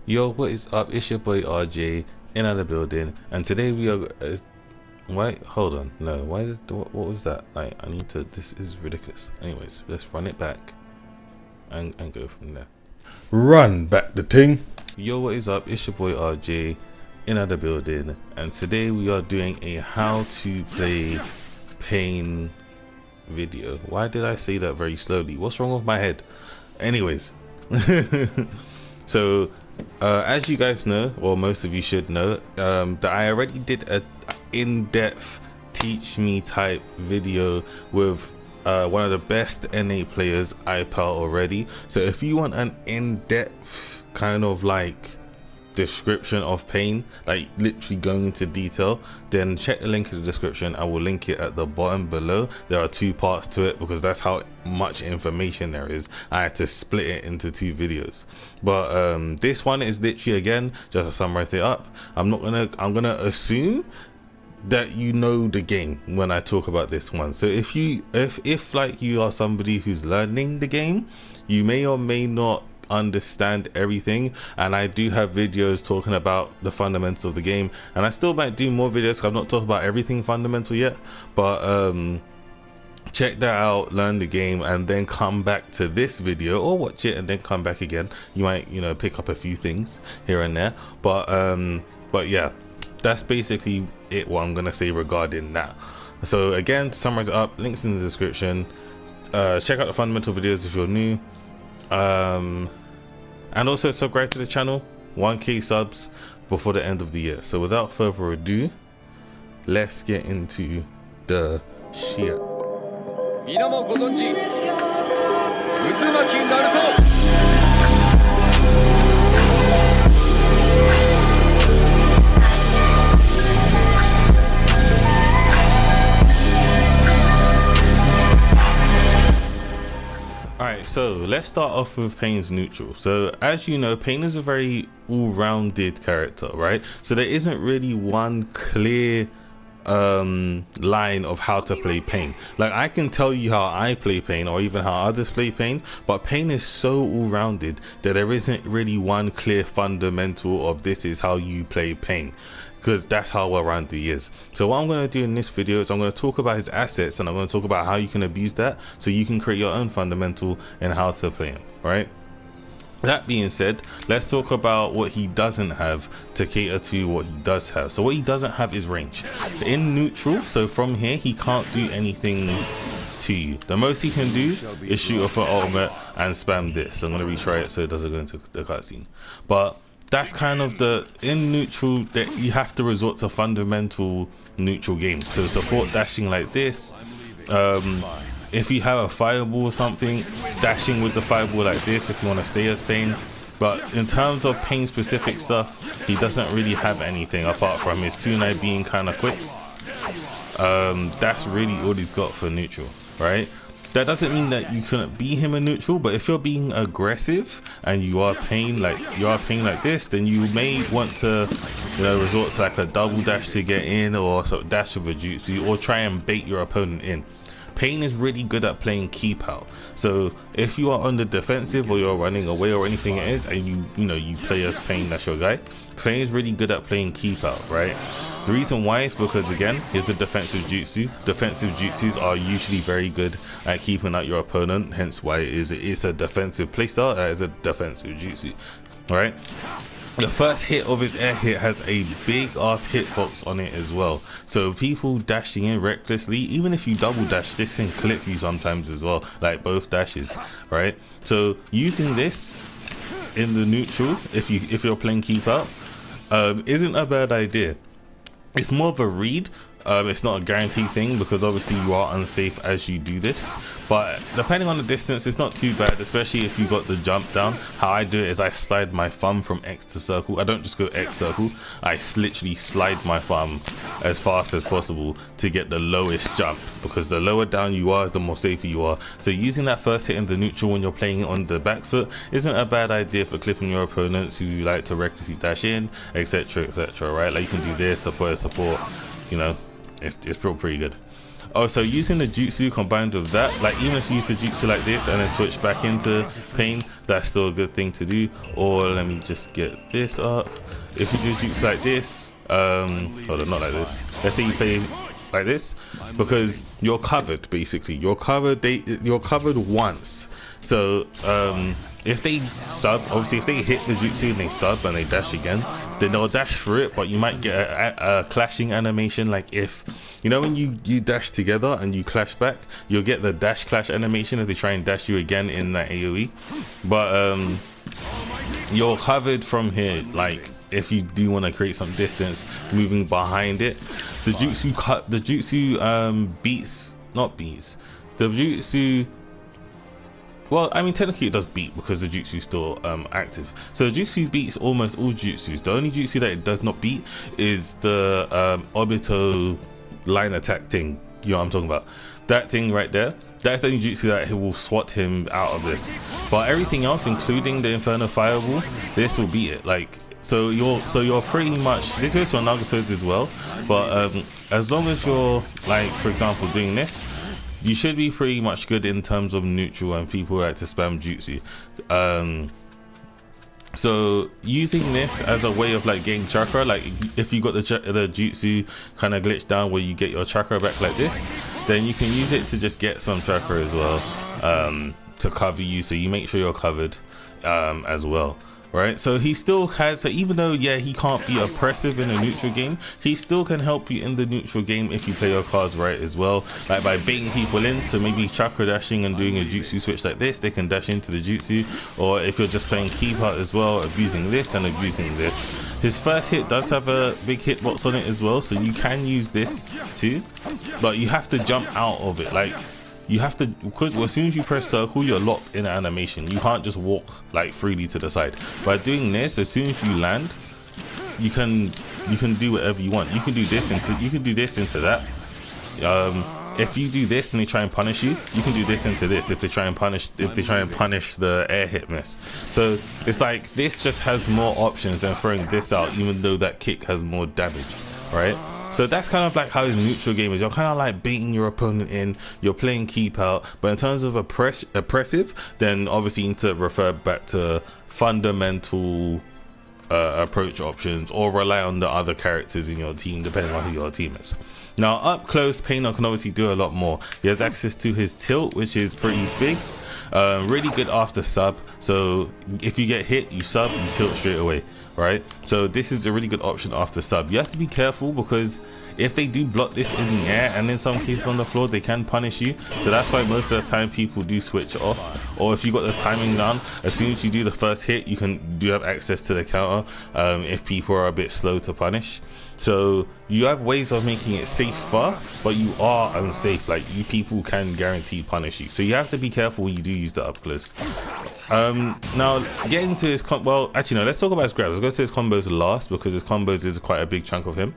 Yo, what is up? It's your boy RJ in the building, and today we are. Wait, hold on. No, why did what was that? Like, I need to. This is ridiculous. Anyways, let's run it back and go from there. Run back the thing. Yo, what is up? It's your boy RJ in the building, and today we are doing a how to play Pain video. Why did I say that very slowly? What's wrong with my head? Anyways, so as you guys know, or most of you should know, that I already did a in-depth teach me type video with one of the best NA players IPAL already. So if you want an in-depth kind of like description of Pain, like literally going into detail, then check the link in the description. I will link it at the bottom below. There are two parts to it because that's how much information there is. I had to split it into two videos, but this one is literally, again, just to summarize it up, I'm gonna assume that you know the game when I talk about this one. So if like you are somebody who's learning the game, you may or may not understand everything, and I do have videos talking about the fundamentals of the game, and I still might do more videos 'cause I'm not talking about everything fundamental yet, but check that out, learn the game, and then come back to this video, or watch it and then come back again. You might, you know, pick up a few things here and there, but yeah, that's basically it, what I'm gonna say regarding that. So again, to summarize it up, links in the description. Check out the fundamental videos if you're new, and also subscribe to the channel. 1K subs before the end of the year. So without further ado, let's get into the shit. Alright, so let's start off with Pain's neutral. So as you know, Pain is a very all-rounded character, right? So there isn't really one clear line of how to play Pain. Like, I can tell you how I play Pain, or even how others play Pain, but Pain is so all-rounded that there isn't really one clear fundamental of this is how you play Pain, because that's how well-rounded he is. So what I'm going to do in this video is I'm going to talk about his assets, and I'm going to talk about how you can abuse that so you can create your own fundamental and how to play him, right? That being said, let's talk about what he doesn't have to cater to what he does have. So what he doesn't have is range. In neutral, so from here, he can't do anything to you. The most he can do is shoot off an ultimate and spam this. I'm going to retry it so it doesn't go into the cutscene. But that's kind of the, in neutral, that you have to resort to fundamental neutral games. So support dashing like this. If you have a fireball or something, dashing with the fireball like this if you want to stay as Pain. But in terms of Pain specific stuff, he doesn't really have anything apart from his kunai being kind of quick. That's really all he's got for neutral, right? That doesn't mean that you couldn't be him in neutral, but if you're being aggressive and you are Pain like this, then you may want to, you know, resort to like a double dash to get in, or sort of dash with a jutsu, or try and bait your opponent in. Pain is really good at playing keep out. So if you are on the defensive, or you're running away, or anything it is, and you play as Pain, that's your guy. Pain is really good at playing keep out, right? The reason why is because, again, here's a defensive jutsu. Defensive jutsus are usually very good at keeping out your opponent, hence why it's a defensive playstyle as a defensive jutsu, right? The first hit of his air hit has a big ass hitbox on it as well. So people dashing in recklessly, even if you double dash, this can clip you sometimes as well, like both dashes, right? So using this in the neutral, if you're playing keep out, isn't a bad idea. It's more of a read. It's not a guaranteed thing, because obviously you are unsafe as you do this, but depending on the distance, it's not too bad, especially if you got the jump down. How I do it is I slide my thumb from X to circle. I don't just go X circle, I literally slide my thumb as fast as possible to get the lowest jump, because the lower down you are, the more safer you are. So using that first hit in the neutral when you're playing it on the back foot isn't a bad idea for clipping your opponents who like to recklessly dash in, etc, etc, right? Like, you can do this, support, you know, it's pretty good. Oh, so using the jutsu combined with that, like even if you use the jutsu like this and then switch back into pain, that's still a good thing to do. Or let me just get this up. If you do jutsu like this, hold on, not like this. Let's say you play like this, because you're covered basically. You're covered. You're covered once. So if they sub, obviously if they hit the jutsu and they sub and they dash again, then they'll dash through it, but you might get a clashing animation. Like if you know when you dash together and you clash back, you'll get the dash clash animation if they try and dash you again in that AoE. But you're covered from here. Like if you do want to create some distance moving behind it, the jutsu beats, not beats, the jutsu, well, I mean technically it does beat because the jutsu is still active. So the jutsu beats almost all jutsus. The only jutsu that it does not beat is the Obito line attack thing. You know what I'm talking about? That thing right there. That's the only jutsu that will swat him out of this. But everything else, including the Inferno Fireball, this will beat it. Like so you're pretty much, this goes for Nagatos as well. But as long as you're, like for example, doing this, you should be pretty much good in terms of neutral and people like to spam jutsu. So using this as a way of like getting chakra, like if you got the jutsu kind of glitch down where you get your chakra back like this, then you can use it to just get some chakra as well, to cover you, so you make sure you're covered as well. Right, so he still has, so even though yeah he can't be oppressive in a neutral game, he still can help you in the neutral game if you play your cards right as well, like by baiting people in. So maybe chakra dashing and doing a jutsu switch like this, they can dash into the jutsu. Or if you're just playing keep out as well, abusing this and abusing this. His first hit does have a big hitbox on it as well, so you can use this too, but you have to jump out of it. Like you have to, because as soon as you press circle, you're locked in animation. You can't just walk like freely to the side. By doing this, as soon as you land, you can do whatever you want. You can do this into that. If you do this and they try and punish you, you can do this into this if they try and punish the air hit miss. So it's like this just has more options than throwing this out, even though that kick has more damage, right? So that's kind of like how his neutral game is. You're kind of like baiting your opponent in, you're playing keep out, but in terms of oppressive, then obviously you need to refer back to fundamental approach options, or rely on the other characters in your team depending on who your team is. Now up close, Painter can obviously do a lot more. He has access to his tilt, which is pretty big. Really good after sub, so if you get hit, you sub, you tilt straight away, right? So this is a really good option after sub. You have to be careful because if they do block this in the air and in some cases on the floor, they can punish you. So that's why most of the time people do switch off. Or if you got the timing down, as soon as you do the first hit, you do have access to the counter if people are a bit slow to punish. So you have ways of making it safer, but you are unsafe. Like you people can guarantee punish you, so you have to be careful when you do use the up close. Now getting to his well, actually no, let's talk about his grabs. Let's go to his combos last, because his combos is quite a big chunk of him.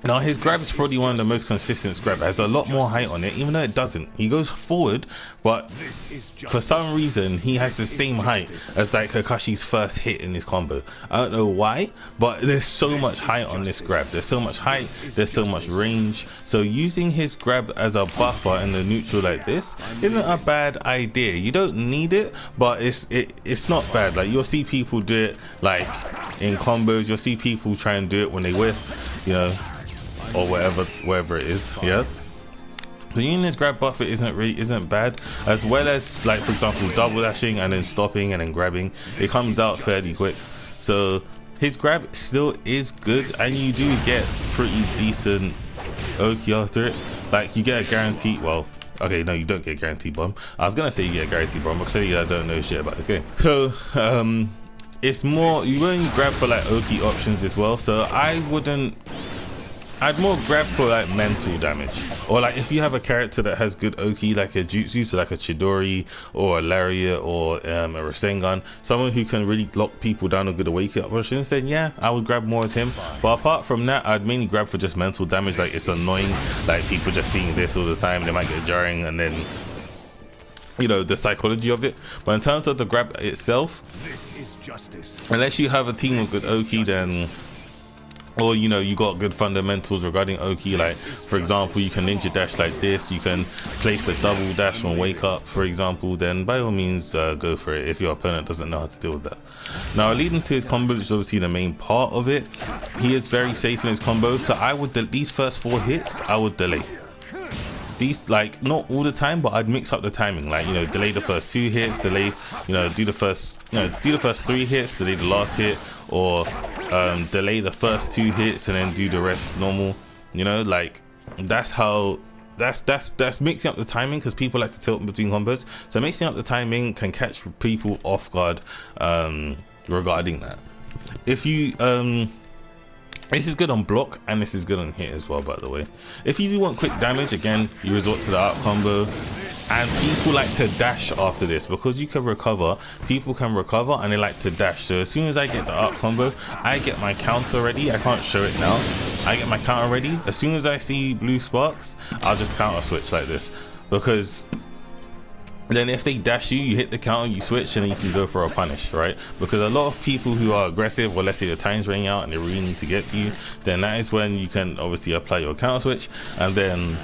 Now his grab is probably one of the most consistent grab. It has a lot more height on it, even though it doesn't. He goes forward, but for some reason he has the same height as like Kakashi's first hit in his combo. I don't know why, but there's so much height on this grab. There's so much height, there's so much range. So using his grab as a buffer in the neutral like this isn't a bad idea. You don't need it, but it's not bad. Like you'll see people do it like in combos. You'll see people try and do it when they whiff, you know, or wherever it is. Yeah, so using this grab buffer isn't bad, as well as like for example double dashing and then stopping and then grabbing. It comes out fairly quick, so his grab still is good, and you do get pretty decent Oki after it. Like you get a guaranteed, well, okay, no, you don't get a guaranteed bomb. I was gonna say you get a guaranteed bomb, but clearly I don't know shit about this game. So it's more, you only grab for like Oki options as well. So I'd more grab for like mental damage, or like if you have a character that has good Oki, like a jutsu, so like a Chidori or a Lariat or a Rasengan, someone who can really lock people down with good awakening options, then yeah, I would grab more as him. But apart from that, I'd mainly grab for just mental damage. Like it's annoying, like people just seeing this all the time, they might get jarring, and then you know the psychology of it. But in terms of the grab itself, this is justice. Unless you have a team with good Oki, then or you know, you got good fundamentals regarding Oki, like for example you can ninja dash like this, you can place the double dash on wake up for example, then by all means go for it if your opponent doesn't know how to deal with that. Now leading to his combos, which is obviously the main part of it, he is very safe in his combos, so I would these first 4 hits I would delay. These, like, not all the time, but I'd mix up the timing, like, you know, delay the first 2 hits, delay, you know, do the first 3 hits, delay the last hit, or delay the first 2 hits and then do the rest normal, you know, like that's how that's mixing up the timing, because people like to tilt between combos, so mixing up the timing can catch people off guard regarding that. If you this is good on block and this is good on hit as well, by the way. If you do want quick damage, again, you resort to the art combo, and people like to dash after this because you can recover. People can recover and they like to dash. So as soon as I get the art combo, I get my counter ready. I can't show it now. I get my counter ready. As soon as I see blue sparks, I'll just counter switch like this, because then if they dash you, you hit the counter, you switch, and then you can go for a punish, right? Because a lot of people who are aggressive, or let's say the time's running out and they really need to get to you, then that is when you can obviously apply your counter switch, and then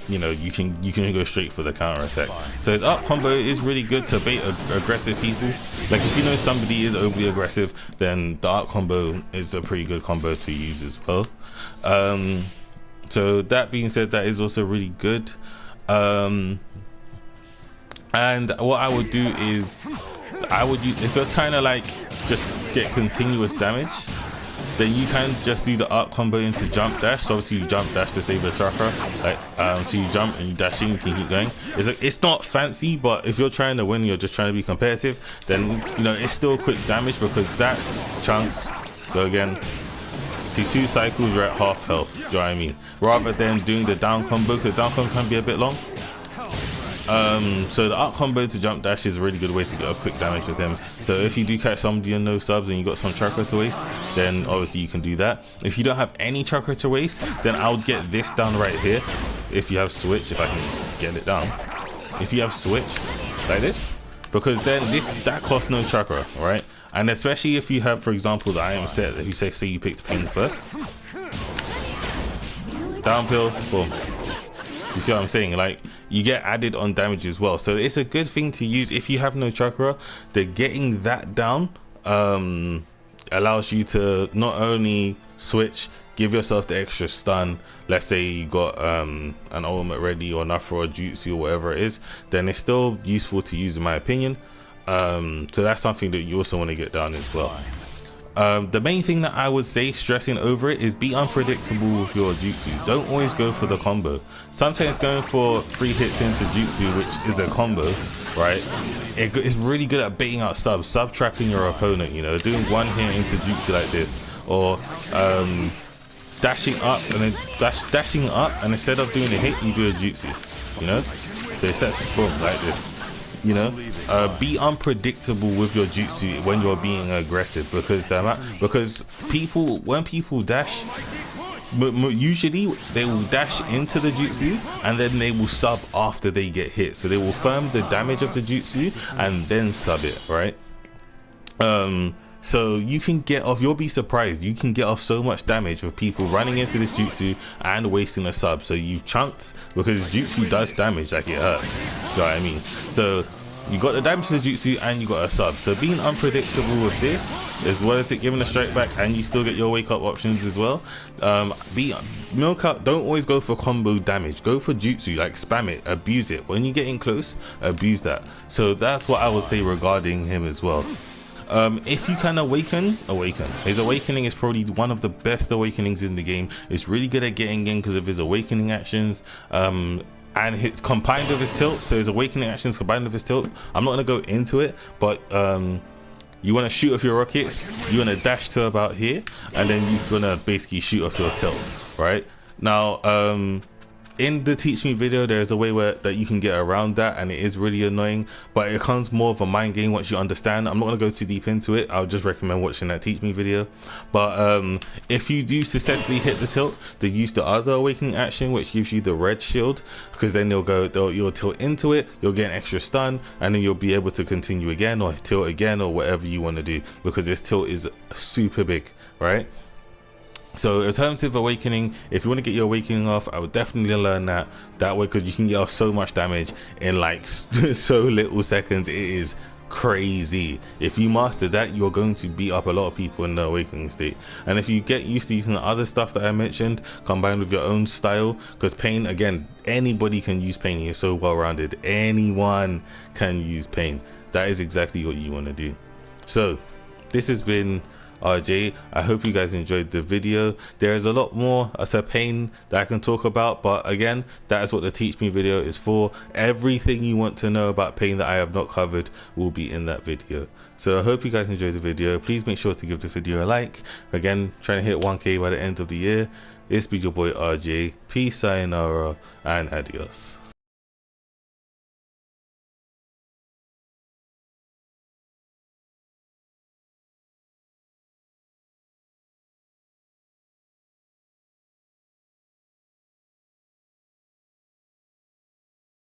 you know, you can go straight for the counter attack. So his up combo is really good to bait aggressive people. Like if you know somebody is overly aggressive, then the up combo is a pretty good combo to use as well. So that being said, that is also really good. And what I would do is I would use, if you're trying to like just get continuous damage, then you can just do the art combo into jump dash. So obviously you jump dash to save the chakra, like so you jump and you dash in, you can keep going. It's not fancy, but if you're trying to win, you're just trying to be competitive, then you know it's still quick damage, because that chunks go again. See, 2 cycles, you're at half health, do you know what I mean? Rather than doing the down combo, because down combo can be a bit long. So the art combo to jump dash is a really good way to get a quick damage with him. So if you do catch somebody on no subs and you got some chakra to waste, then obviously you can do that. If you don't have any chakra to waste, then I would get this down right here. If you have switch, if I can get it down. If you have switch like this, because then that costs no chakra, right? And especially if you have, for example, the item set that you say you picked pain first. Down pill, boom. You see what I'm saying? Like, you get added on damage as well, so it's a good thing to use if you have no chakra. That getting that down allows you to not only switch, give yourself the extra stun. Let's say you got an ultimate ready or nothing, or jutsu or whatever it is, then it's still useful to use in my opinion. So that's something that you also want to get done as well. The main thing that I would say, stressing over it, is be unpredictable with your jutsu. Don't always go for the combo. Sometimes going for 3 hits into jutsu, which is a combo, right, it's really good at baiting out sub trapping your opponent, you know, doing 1 hit into jutsu like this, or dashing up and then dashing up, and instead of doing a hit you do a jutsu, you know. So instead, boom, like this, you know. Be unpredictable with your jutsu when you're being aggressive, because people, when people dash, usually they will dash into the jutsu and then they will sub after they get hit. So they will firm the damage of the jutsu and then sub it, right? So you can get off, you'll be surprised, you can get off so much damage with people running into this jutsu and wasting a sub. So you've chunked, because jutsu does damage, like it hurts, do you know what I mean? So you got the damage to the jutsu and you got a sub. So being unpredictable with this, as well as it giving a strike back, and you still get your wake up options as well. Milk out, don't always go for combo damage, go for jutsu, like spam it, abuse it. When you get in close, abuse that. So that's what I would say regarding him as well. If you can awaken. His awakening is probably one of the best awakenings in the game. It's really good at getting in because of his awakening actions, and his combined with his tilt. So his awakening actions combined with his tilt, I'm not going to go into it, but you want to shoot off your rockets, you want to dash to about here, and then you're going to basically shoot off your tilt, right? Now in the teach me video, there is a way where that you can get around that, and it is really annoying, but it becomes more of a mind game once you understand. I'm not going to go too deep into it. I'll just recommend watching that teach me video. But if you do successfully hit the tilt, they use the other awakening action, which gives you the red shield, because then you'll tilt into it, you'll get an extra stun, and then you'll be able to continue again or tilt again or whatever you want to do, because this tilt is super big, right? So alternative awakening, if you want to get your awakening off, I would definitely learn that way, because you can get off so much damage in like so little seconds. It is crazy. If you master that, you're going to beat up a lot of people in the awakening state. And if you get used to using the other stuff that I mentioned combined with your own style, because Pain, again, anybody can use Pain. You're so well rounded, anyone can use Pain. That is exactly what you want to do. So this has been RJ. I hope you guys enjoyed the video. There is a lot more to Pain that I can talk about, but again, that is what the teach me video is for. Everything you want to know about Pain that I have not covered will be in that video. So I hope you guys enjoyed the video. Please make sure to give the video a like. Again, trying to hit 1K by the end of the year. It's been your boy RJ. Peace, sayonara, and adios.